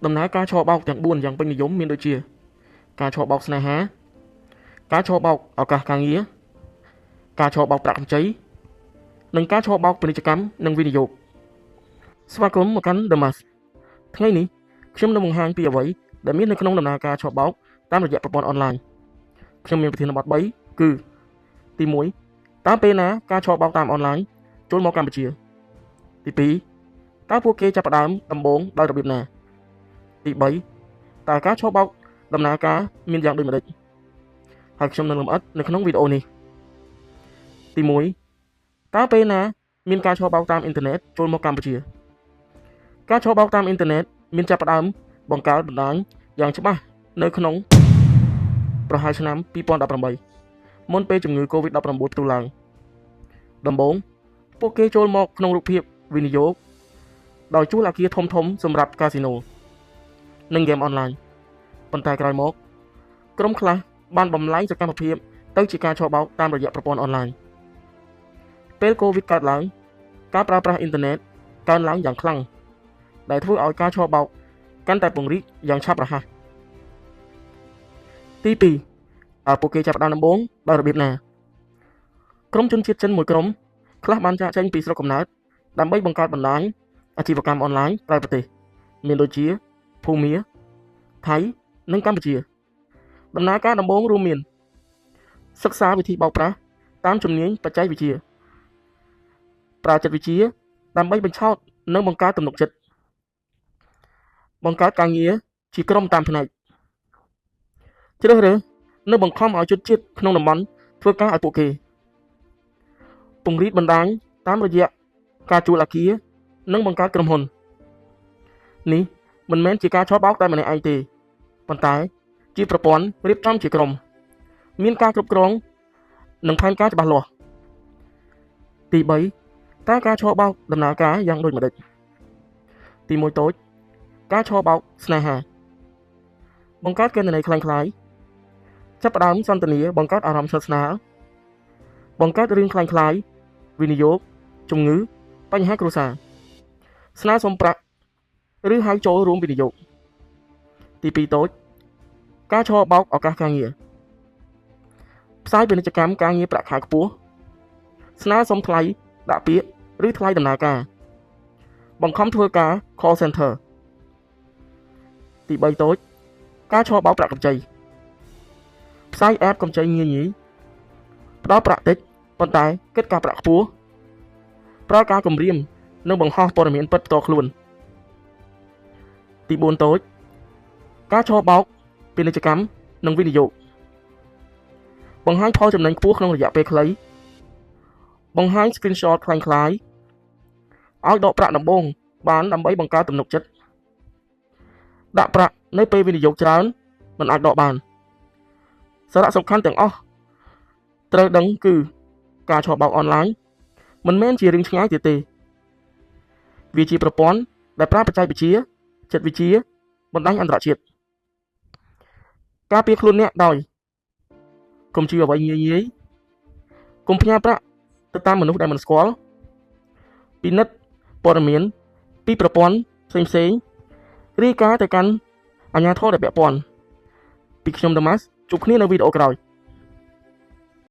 ដំណើរការឆបោកទាំង4យ៉ាងពេញនិយមមានដូចជាការឆបោកស្នេហាការឆបោកឱកាសការងារការឆបោកប្រាក់កម្ចីនិងការឆបោកពាណិជ្ជកម្មនិងវិនិយោគស្វាគមន៍មកកាន់ The Mask ថ្ងៃនេះខ្ញុំនឹងបង្ហាញពីអ្វីដែលមាននៅក្នុងដំណើរការឆបោកតាមរយៈប្រព័ន្ធអនឡាញខ្ញុំមានប្រធានបទ3គឺទី1តើពេលណាការឆបោកតាមអនឡាញចូលមកកម្ពុជាទី2តើពួកគេចាប់ផ្ដើមដំបូងដោយរបៀបណាទី3តើការឆបោកដំណើរការមានយ៉ាងដូចម្តេចហើយខ្ញុំនឹងលម្អិតនៅក្នុងវីដេអូនេះទី1តើពេលណាមានការឆបោកតាមអ៊ីនធឺណិតចូលមកកម្ពុជាការឆបោកតាមអ៊ីនធឺណិតមានចាប់ផ្ដើមបង្កើតបណ្ដាញយ៉ាងច្បាស់នៅក្នុងប្រហែលឆ្នាំ2018មុនពេលជំងឺ Covid-19 ផ្ទុះឡើងដំបូងពួកគេចូលមកក្នុងរូបភាពវិនិយោគដោយជួលអគារធំៗសម្រាប់កាស៊ីណូនិងហ្គេមអនឡាញប៉ុន្តែក្រោយមកក្រុមខ្លះបានបំលែងសកម្មភាពទៅជាការឆបោកតាមរយៈប្រព័ន្ធអនឡាញពេលកូវីដកើតឡើងការប្រើប្រាស់អ៊ីនធឺណិតកើនឡើងយ៉ាងខ្លាំងដែលធ្វើឲ្យការឆបោកកាន់តែពង្រីកយ៉ាងឆាប់រហ័សទី2ពួកគេចាប់ផ្ដើមដំបូងដោយរបៀបណាក្រុមជនជាតិចិនមួយក្រុមខ្លះបានចាកចេញពីស្រុកកំណើតដើម្បីបង្កើតបណ្ដាញអាជីវកម្មអនឡាញក្រៅប្រទេសមានដូចជាភូមាថៃនិងកម្ពុជាដំណើរការដំបូងរួមមានសិក្សាវិធីបោកប្រាស់តាមជំនាញបច្ចេកវិទ្យាប្រើចិត្តវិទ្យាដើម្បីបញ្ឆោតនិងបង្កើតទំនុកចិត្តបង្កើតការងារជាក្រុមតាមផ្នែកជ្រើសរើសនិងបង្ខំឲ្យជនជាតិក្នុងតំបន់ធ្វើការឲ្យពួកគេពង្រីកបណ្ដាញតាមរយៈការជួលអគារនិងបង្កើតក្រុមហ៊ុននេះមិនមែនជាការឆបោកតែម្នាក់ឯងទេប៉ុន្តែជាប្រព័ន្ធរៀបចំជាក្រុមមានការគ្រប់គ្រងនិងផែនការច្បាស់លាស់ទី3តើការឆបោកដំណើរការយ៉ាងដូចម្តេចទី1តូចការឆបោកស្នេហាបង្កើតគណនីคล้ายៗចាប់ផ្ដើមសន្ទនាបង្កើតអារម្មណ៍ស្និទ្ធស្នាលបង្កើតរឿងคล้ายៗវិនិយោគជំងឺបញ្ហាគ្រួសារស្នើសុំប្រាក់ឬហៅចូលរួមវិនិយោគទី2តូចការឆបោកឱកាសការងារផ្សាយពាណិជ្ជកម្មការងារប្រាក់ខែខ្ពស់ស្នើសុំថ្លៃដាក់ពាក្យឬថ្លៃដំណើរការបង្ខំធ្វើការ call center ទី3តូចការឆបោកប្រាក់កម្ចីផ្សាយ app កម្ចីងាយៗផ្ដល់ប្រាក់តិចប៉ុន្តែគិតការប្រាក់ខ្ពស់ប្រើការគំរាមនិងបង្ហោះព័ត៌មានពិតផ្ទាល់ខ្លួនទី4តូចការឆបោកពាណិជ្ជកម្មនិងវិនិយោគបង្ហាញផលចំណេញខ្ពស់ក្នុងរយៈពេលខ្លីបង្ហាញ screenshot คล้ายៗឲ្យដកប្រាក់ដំបូងបានដើម្បីបង្កើតទំនុកចិត្តដាក់ប្រាក់នៅពេលវិនិយោគច្រើនមិនអាចដកបានសារៈសំខាន់ទាំងអស់ត្រូវដឹងគឺការឆបោកអនឡាញមិនមែនជារឿងឆ្ងាយទៀតទេវាជាប្រព័ន្ធដែលប្រើបច្ចេកវិទ្យាចិត្តវិទ្យាបណ្ដាញអន្តរជាតិការពារខ្លួនអ្នកដោយកុំជឿអ្វីងាយៗកុំផ្ញើប្រាក់ទៅតាមមនុស្សដែលមិនស្គាល់ពិនិត្យព័ត៌មានពីប្រព័ន្ធផ្សេងៗរាយការណ៍ទៅកាន់អាជ្ញាធរដែលពាក់ព័ន្ធពីខ្ញុំ Damas ជួបគ្នានៅវីដេអូក្រោយ